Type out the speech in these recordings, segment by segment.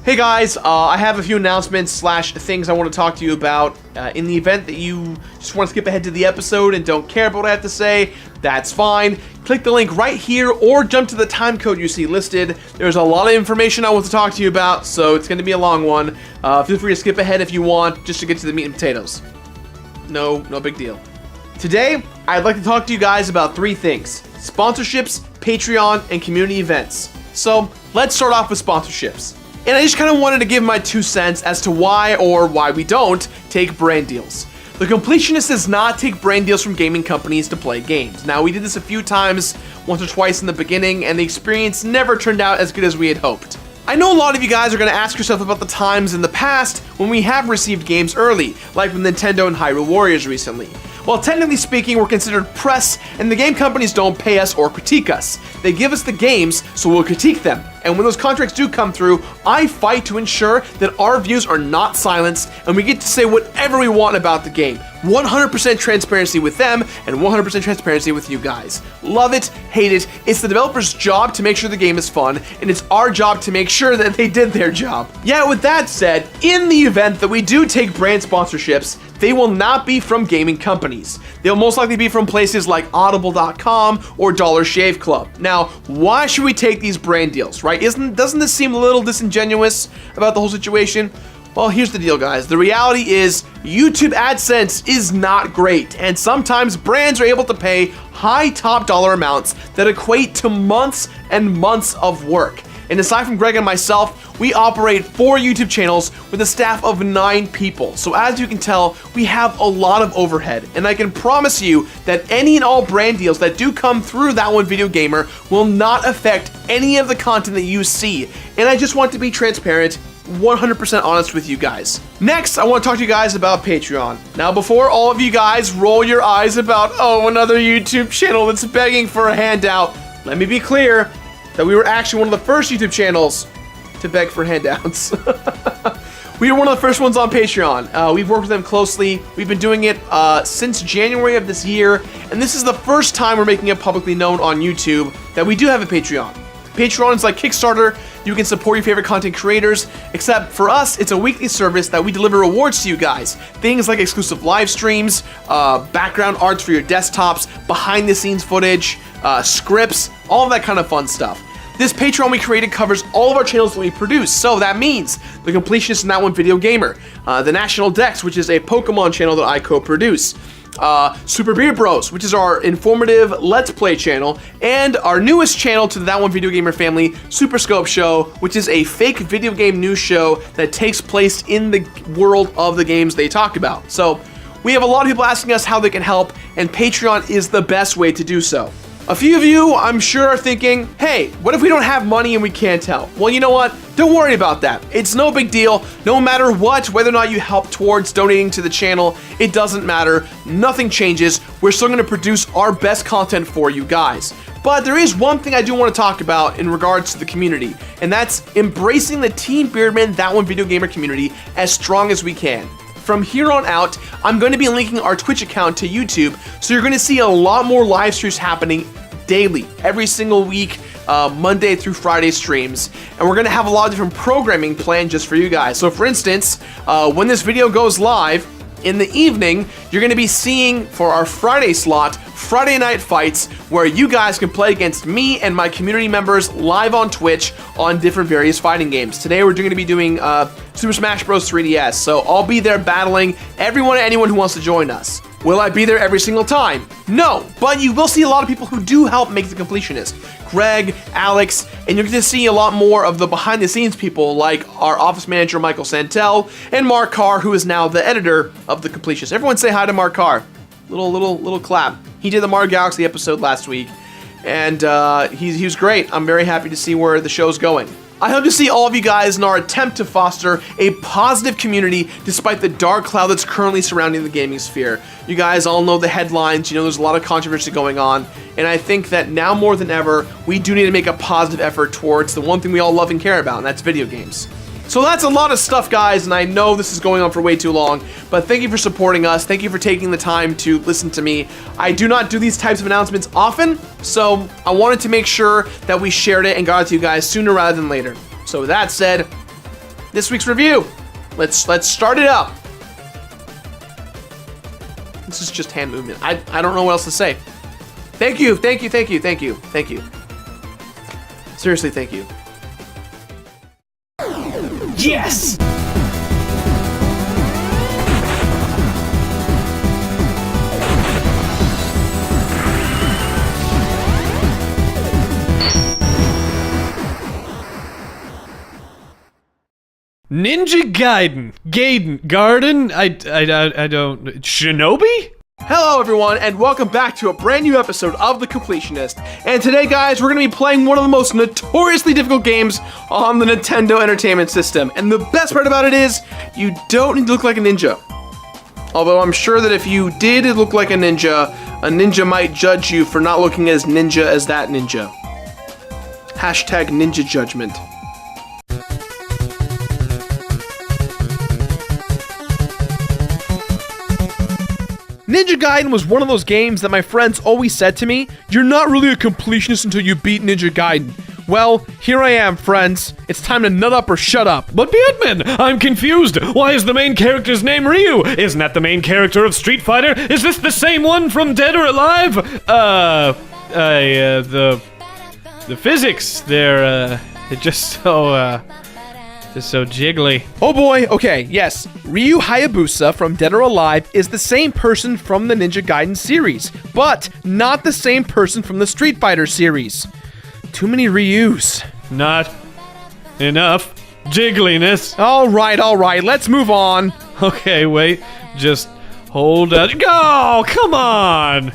Hey guys, I have a few announcements / things I want to talk to you about. In the event that you just want to skip ahead to the episode and don't care about what I have to say, that's fine. Click the link right here or jump to the time code you see listed. There's a lot of information I want to talk to you about, so it's going to be a long one. Feel free to skip ahead if you want, just to get to the meat and potatoes. No big deal. Today, I'd like to talk to you guys about 3 things: sponsorships, Patreon, and community events. So, let's start off with sponsorships. And I just kind of wanted to give my 2 cents as to why we don't take brand deals. The Completionist does not take brand deals from gaming companies to play games. Now, we did this a few times, once or twice in the beginning, and the experience never turned out as good as we had hoped. I know a lot of you guys are going to ask yourself about the times in the past when we have received games early, like with Nintendo and Hyrule Warriors recently. Well, technically speaking, we're considered press, and the game companies don't pay us or critique us. They give us the games, so we'll critique them. And when those contracts do come through, I fight to ensure that our views are not silenced, and we get to say whatever we want about the game. 100% transparency with them, and 100% transparency with you guys. Love it, hate it. It's the developer's job to make sure the game is fun, and it's our job to make sure that they did their job. Yeah, with that said, in the event that we do take brand sponsorships, they will not be from gaming companies. They'll most likely be from places like Audible.com or Dollar Shave Club. Now, why should we take these brand deals, right? Doesn't this seem a little disingenuous about the whole situation? Well, here's the deal, guys. The reality is YouTube AdSense is not great, and sometimes brands are able to pay high top dollar amounts that equate to months and months of work. And aside from Greg and myself, we operate 4 YouTube channels with a staff of 9 people. So as you can tell, we have a lot of overhead. And I can promise you that any and all brand deals that do come through That One Video Gamer will not affect any of the content that you see. And I just want to be transparent, 100% honest with you guys. Next, I want to talk to you guys about Patreon. Now, before all of you guys roll your eyes about, oh, another YouTube channel that's begging for a handout, let me be clear that we were actually one of the first YouTube channels to beg for handouts. We were one of the first ones on Patreon. We've worked with them closely. We've been doing it since January of this year, and this is the first time we're making it publicly known on YouTube that we do have a Patreon. Patreon is like Kickstarter. You can support your favorite content creators, except for us, it's a weekly service that we deliver rewards to you guys. Things like exclusive live streams, background arts for your desktops, behind the scenes footage, scripts, all of that kind of fun stuff. This Patreon we created covers all of our channels that we produce, so that means The Completionist and That One Video Gamer, The National Dex, which is a Pokemon channel that I co-produce, Super Beer Bros, which is our informative Let's Play channel, and our newest channel to the That One Video Gamer family, Super Scope Show, which is a fake video game news show that takes place in the world of the games they talk about. So, we have a lot of people asking us how they can help, and Patreon is the best way to do so. A few of you, I'm sure, are thinking, hey, what if we don't have money and we can't help? Well, you know what? Don't worry about that. It's no big deal. No matter what, whether or not you help towards donating to the channel, it doesn't matter. Nothing changes. We're still going to produce our best content for you guys. But there is one thing I do want to talk about in regards to the community, and that's embracing the Team Beardman That One Video Gamer community as strong as we can. From here on out, I'm going to be linking our Twitch account to YouTube, so you're going to see a lot more live streams happening daily, every single week, Monday through Friday streams, and we're going to have a lot of different programming planned just for you guys. So for instance, when this video goes live, in the evening, you're going to be seeing, for our Friday slot, Friday Night Fights, where you guys can play against me and my community members live on Twitch on different various fighting games. Today we're going to be doing Super Smash Bros. 3DS, so I'll be there battling everyone and anyone who wants to join us. Will I be there every single time? No, but you will see a lot of people who do help make The Completionist. Greg, Alex, and you're going to see a lot more of the behind-the-scenes people like our office manager, Michael Santel, and Mark Carr, who is now the editor of The Completionist. Everyone say hi to Mark Carr. Little clap. He did the Mario Galaxy episode last week, and he was great. I'm very happy to see where the show's going. I hope to see all of you guys in our attempt to foster a positive community despite the dark cloud that's currently surrounding the gaming sphere. You guys all know the headlines, you know there's a lot of controversy going on, and I think that now more than ever, we do need to make a positive effort towards the one thing we all love and care about, and that's video games. So that's a lot of stuff, guys, and I know this is going on for way too long, but thank you for supporting us. Thank you for taking the time to listen to me. I do not do these types of announcements often, so I wanted to make sure that we shared it and got it to you guys sooner rather than later. So with that said, this week's review. Let's start it up. This is just hand movement. I don't know what else to say. Thank you. Seriously, thank you. Yes! Ninja Gaiden, Garden, I don't, Shinobi? Hello everyone, and welcome back to a brand new episode of The Completionist. And today, guys, we're going to be playing one of the most notoriously difficult games on the Nintendo Entertainment System. And the best part about it is, you don't need to look like a ninja. Although I'm sure that if you did look like a ninja might judge you for not looking as ninja as that ninja. Hashtag ninja judgment. Ninja Gaiden was one of those games that my friends always said to me, "You're not really a completionist until you beat Ninja Gaiden." Well, here I am, friends. It's time to nut up or shut up. But Batman, I'm confused. Why is the main character's name Ryu? Isn't that the main character of Street Fighter? Is this the same one from Dead or Alive? The physics, they're just so jiggly. Oh boy, okay, yes. Ryu Hayabusa from Dead or Alive is the same person from the Ninja Gaiden series, but not the same person from the Street Fighter series. Too many Ryus. Not enough jiggliness. All right, let's move on. Okay, wait, just hold out. Go, come on!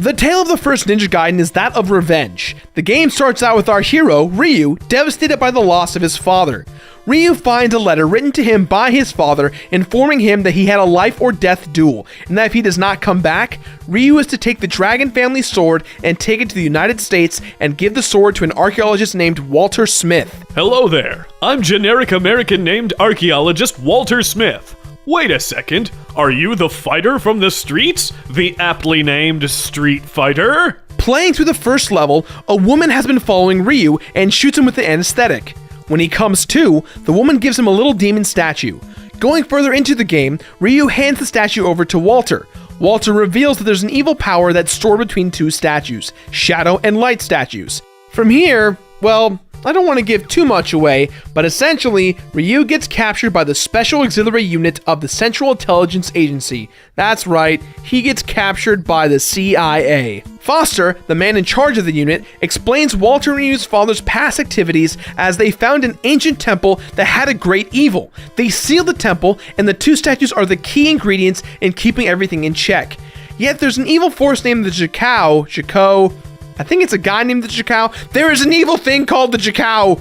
The tale of the first Ninja Gaiden is that of revenge. The game starts out with our hero, Ryu, devastated by the loss of his father. Ryu finds a letter written to him by his father informing him that he had a life or death duel, and that if he does not come back, Ryu is to take the Dragon family sword and take it to the United States and give the sword to an archaeologist named Walter Smith. Hello there, I'm generic American named archaeologist Walter Smith. Wait a second, are you the fighter from the streets? The aptly named Street Fighter? Playing through the first level, a woman has been following Ryu and shoots him with an anesthetic. When he comes to, the woman gives him a little demon statue. Going further into the game, Ryu hands the statue over to Walter. Walter reveals that there's an evil power that's stored between two statues, shadow and light statues. From here, well, I don't want to give too much away, but essentially, Ryu gets captured by the Special Auxiliary Unit of the Central Intelligence Agency. That's right, he gets captured by the CIA. Foster, the man in charge of the unit, explains Walter and Ryu's father's past activities as they found an ancient temple that had a great evil. They sealed the temple, and the two statues are the key ingredients in keeping everything in check. Yet there's an evil force named the Jakao, I think it's a guy named the Jakao. There is an evil thing called the Jakao.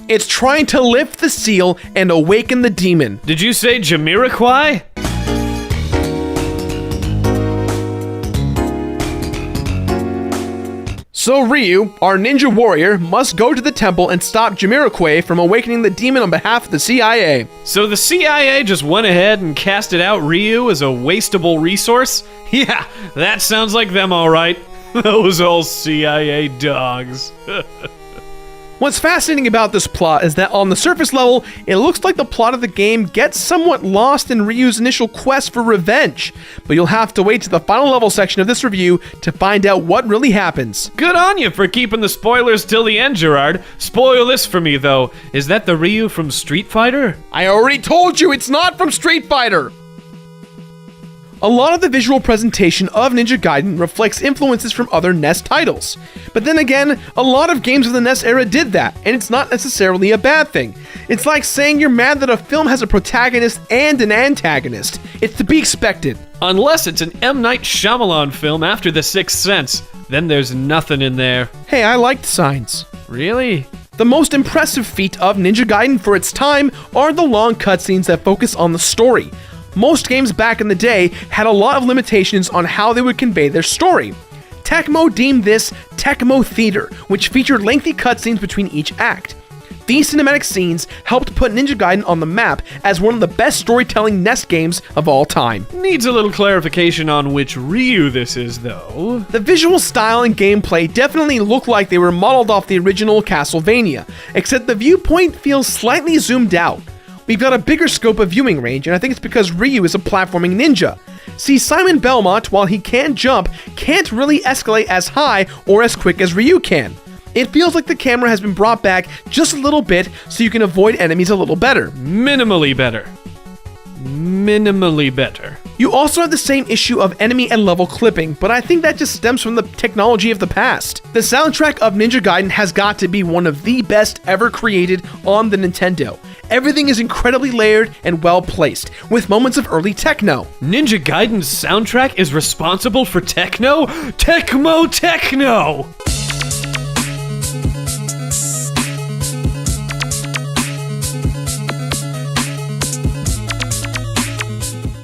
It's trying to lift the seal and awaken the demon. Did you say Jamiroquai? So Ryu, our ninja warrior, must go to the temple and stop Jamiroquai from awakening the demon on behalf of the CIA. So the CIA just went ahead and casted out Ryu as a wasteable resource? Yeah, that sounds like them all right. Those old CIA dogs. What's fascinating about this plot is that on the surface level, it looks like the plot of the game gets somewhat lost in Ryu's initial quest for revenge, but you'll have to wait to the final level section of this review to find out what really happens. Good on you for keeping the spoilers till the end, Gerard. Spoil this for me, though. Is that the Ryu from Street Fighter? I already told you it's not from Street Fighter! A lot of the visual presentation of Ninja Gaiden reflects influences from other NES titles. But then again, a lot of games of the NES era did that, and it's not necessarily a bad thing. It's like saying you're mad that a film has a protagonist and an antagonist. It's to be expected. Unless it's an M. Night Shyamalan film after The Sixth Sense, then there's nothing in there. Hey, I liked Signs. Really? The most impressive feat of Ninja Gaiden for its time are the long cutscenes that focus on the story. Most games back in the day had a lot of limitations on how they would convey their story. Tecmo deemed this Tecmo Theater, which featured lengthy cutscenes between each act. These cinematic scenes helped put Ninja Gaiden on the map as one of the best storytelling NES games of all time. Needs a little clarification on which Ryu this is, though. The visual style and gameplay definitely look like they were modeled off the original Castlevania, except the viewpoint feels slightly zoomed out. We've got a bigger scope of viewing range, and I think it's because Ryu is a platforming ninja. See, Simon Belmont, while he can jump, can't really escalate as high or as quick as Ryu can. It feels like the camera has been brought back just a little bit so you can avoid enemies a little better. Minimally better. Minimally better. You also have the same issue of enemy and level clipping, but I think that just stems from the technology of the past. The soundtrack of Ninja Gaiden has got to be one of the best ever created on the Nintendo. Everything is incredibly layered and well placed, with moments of early techno. Ninja Gaiden's soundtrack is responsible for techno? Tecmo Techno!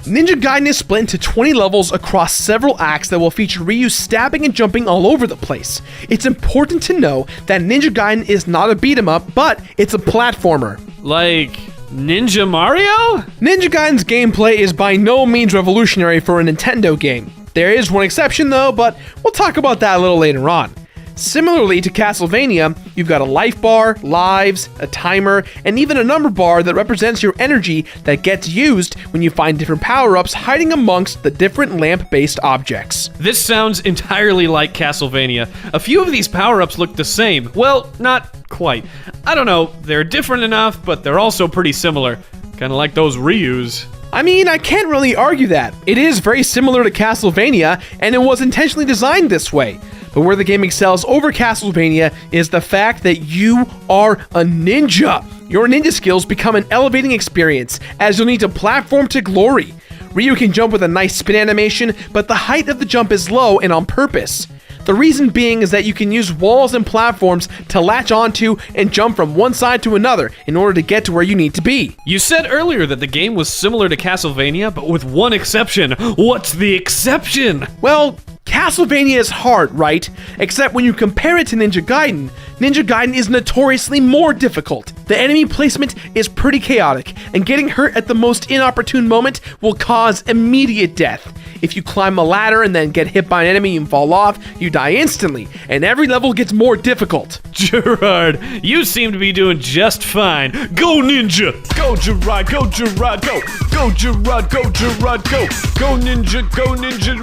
Ninja Gaiden is split into 20 levels across several acts that will feature Ryu stabbing and jumping all over the place. It's important to know that Ninja Gaiden is not a beat-em-up, but it's a platformer. Like Ninja Mario? Ninja Gaiden's gameplay is by no means revolutionary for a Nintendo game. There is one exception though, but we'll talk about that a little later on. Similarly to Castlevania, you've got a life bar, lives, a timer, and even a number bar that represents your energy that gets used when you find different power-ups hiding amongst the different lamp-based objects. This sounds entirely like Castlevania. A few of these power-ups look the same. Well, not quite. I don't know, they're different enough, but they're also pretty similar. Kinda like those Ryus. I mean, I can't really argue that. It is very similar to Castlevania, and it was intentionally designed this way. But where the game excels over Castlevania is the fact that you are a ninja. Your ninja skills become an elevating experience, as you'll need to platform to glory. Ryu can jump with a nice spin animation, but the height of the jump is low and on purpose. The reason being is that you can use walls and platforms to latch onto and jump from one side to another in order to get to where you need to be. You said earlier that the game was similar to Castlevania, but with one exception. What's the exception? Well, Castlevania is hard, right? Except when you compare it to Ninja Gaiden is notoriously more difficult. The enemy placement is pretty chaotic, and getting hurt at the most inopportune moment will cause immediate death. If you climb a ladder and then get hit by an enemy and fall off, you die instantly, and every level gets more difficult. Gerard, you seem to be doing just fine. Go Ninja! Go Gerard, go Gerard, go! Go Gerard, go Gerard, go! Go Ninja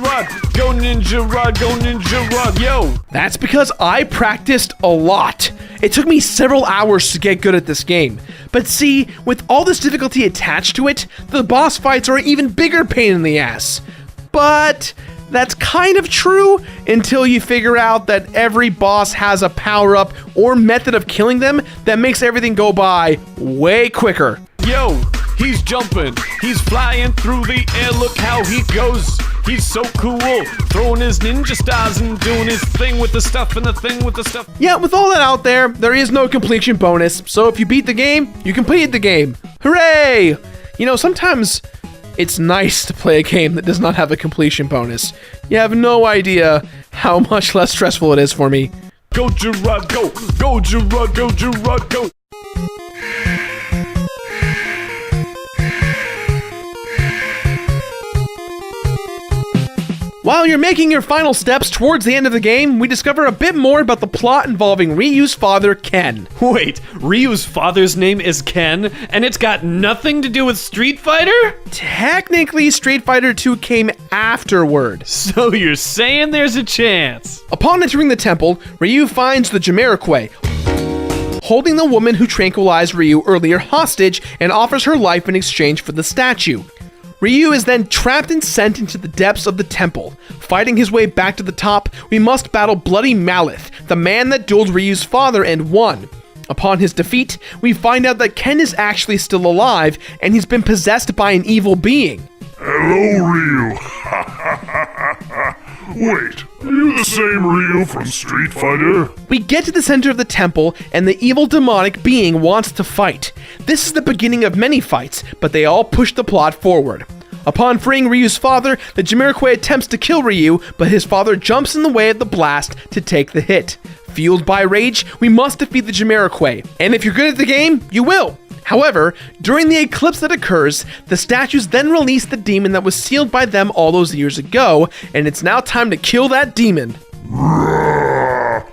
Rod! Go Ninja Rod, go Ninja Rod, yo! That's because I practiced a lot. It took me several hours to get good at this game. But see, with all this difficulty attached to it, the boss fights are an even bigger pain in the ass. But that's kind of true until you figure out that every boss has a power-up or method of killing them that makes everything go by way quicker. Yo, he's jumping, he's flying through the air, look how he goes. He's so cool, throwing his ninja stars and doing his thing with the stuff and the thing with the stuff. Yeah, with all that out there is no completion bonus, so if you beat the game, you completed the game. Hooray! You know, sometimes it's nice to play a game that does not have a completion bonus. You have no idea how much less stressful it is for me. Go Gerard, go! Go Gerard, go Gerard, go! While you're making your final steps towards the end of the game, we discover a bit more about the plot involving Ryu's father, Ken. Wait, Ryu's father's name is Ken, and it's got nothing to do with Street Fighter? Technically, Street Fighter 2 came afterward. So you're saying there's a chance? Upon entering the temple, Ryu finds the Jamiroquai, holding the woman who tranquilized Ryu earlier hostage and offers her life in exchange for the statue. Ryu is then trapped and sent into the depths of the temple. Fighting his way back to the top, we must battle Bloody Malith, the man that dueled Ryu's father and won. Upon his defeat, we find out that Ken is actually still alive, and he's been possessed by an evil being. Hello, Ryu. Wait, are you the same Ryu from Street Fighter? We get to the center of the temple, and the evil demonic being wants to fight. This is the beginning of many fights, but they all push the plot forward. Upon freeing Ryu's father, the Jamiroquai attempts to kill Ryu, but his father jumps in the way of the blast to take the hit. Fueled by rage, we must defeat the Jamiroquai, and if you're good at the game, you will. However, during the eclipse that occurs, the statues then release the demon that was sealed by them all those years ago, and it's now time to kill that demon.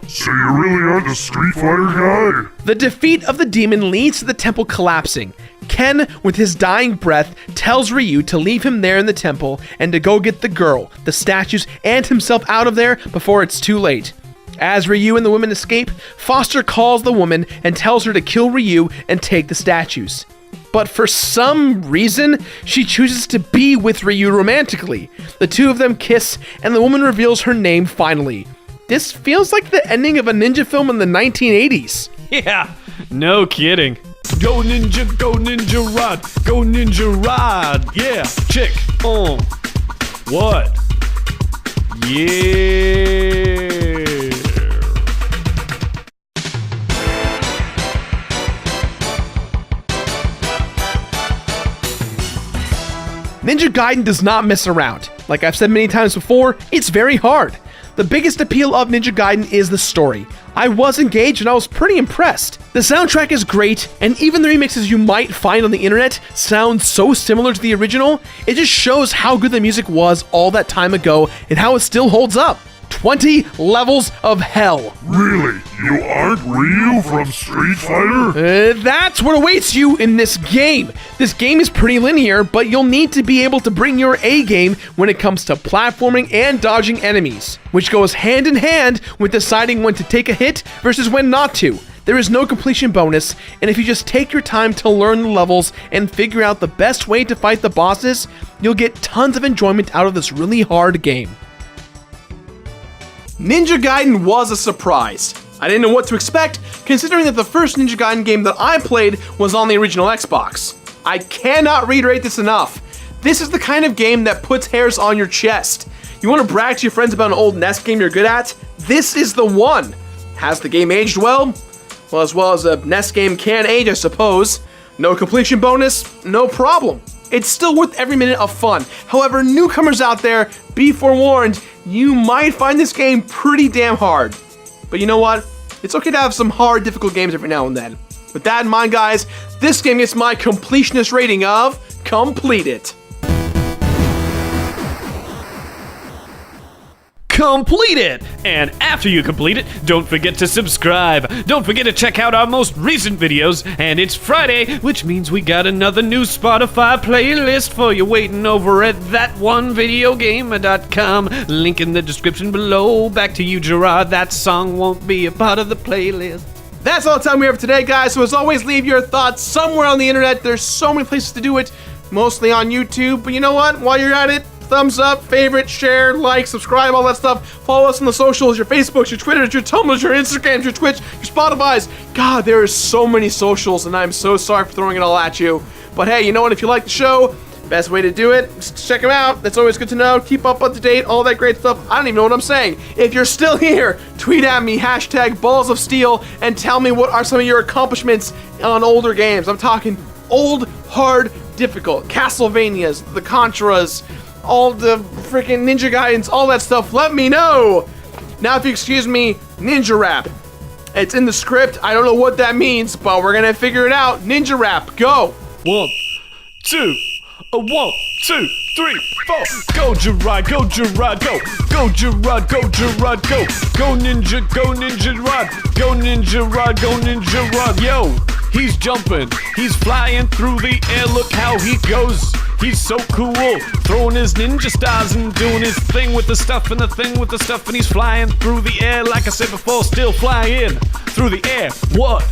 So you really aren't a Street Fighter guy? The defeat of the demon leads to the temple collapsing. Ken, with his dying breath, tells Ryu to leave him there in the temple and to go get the girl, the statues, and himself out of there before it's too late. As Ryu and the women escape, Foster calls the woman and tells her to kill Ryu and take the statues. But for some reason, she chooses to be with Ryu romantically. The two of them kiss, and the woman reveals her name finally. This feels like the ending of a ninja film in the 1980s. Yeah, no kidding. Go ninja rod, go ninja rod. Yeah, chick. What? Yeah. Ninja Gaiden does not mess around. Like I've said many times before, it's very hard. The biggest appeal of Ninja Gaiden is the story. I was engaged and I was pretty impressed. The soundtrack is great, and even the remixes you might find on the internet sound so similar to the original, it just shows how good the music was all that time ago and how it still holds up. 20 levels of hell. Really? You aren't Ryu from Street Fighter? That's what awaits you in this game. This game is pretty linear, but you'll need to be able to bring your A game when it comes to platforming and dodging enemies, which goes hand in hand with deciding when to take a hit versus when not to. There is no completion bonus, and if you just take your time to learn the levels and figure out the best way to fight the bosses, you'll get tons of enjoyment out of this really hard game. Ninja Gaiden was a surprise. I didn't know what to expect, considering that the first Ninja Gaiden game that I played was on the original Xbox. I cannot reiterate this enough. This is the kind of game that puts hairs on your chest. You want to brag to your friends about an old NES game you're good at? This is the one. Has the game aged well? Well, as well as a NES game can age, I suppose. No completion bonus? No problem. It's still worth every minute of fun. However, newcomers out there, be forewarned, you might find this game pretty damn hard. But you know what? It's okay to have some hard, difficult games every now and then. With that in mind, guys, this game gets my completionist rating of Complete It. Complete it! And after you complete it, don't forget to subscribe. Don't forget to check out our most recent videos. And it's Friday, which means we got another new Spotify playlist for you waiting over at thatonevideogamer.com. Link in the description below. Back to you, Gerard. That song won't be a part of the playlist. That's all the time we have for today, guys. So as always, leave your thoughts somewhere on the internet. There's so many places to do it, mostly on YouTube. But you know what? While you're at it, thumbs up, favorite, share, like, subscribe, all that stuff. Follow us on the socials, your Facebooks, your Twitters, your Tumblrs, your Instagrams, your Twitch, your Spotifys. God, there are so many socials, and I'm so sorry for throwing it all at you. But hey, you know what? If you like the show, best way to do it, just check them out. That's always good to know. Keep up to date, all that great stuff. I don't even know what I'm saying. If you're still here, tweet at me, #BallsOfSteel, and tell me what are some of your accomplishments on older games. I'm talking old, hard, difficult. Castlevanias, the Contras, all the freaking Ninja Gaidens, all that stuff, let me know. Now, if you excuse me, Ninja Rap. It's in the script. I don't know what that means, but we're gonna figure it out. Ninja Rap, go. 1, 2, 1, 2, 3, 4. Go Gerard, go Gerard, go. Go Gerard, go Gerard, go. Go Ninja Rod. Go Ninja Rod, go Ninja Rod. Yo, he's jumping, he's flying through the air. Look how he goes. He's so cool, throwing his ninja stars and doing his thing with the stuff and the thing with the stuff, and he's flying through the air, like I said before, still flying through the air. What?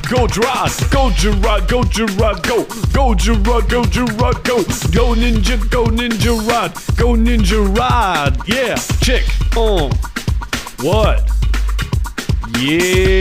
Go Gerard, go Gerard, go Gerard, go. Go Gerard, go Gerard, go. Go Ninja Rod, go Ninja Rod. Yeah, chick, what? Yeah.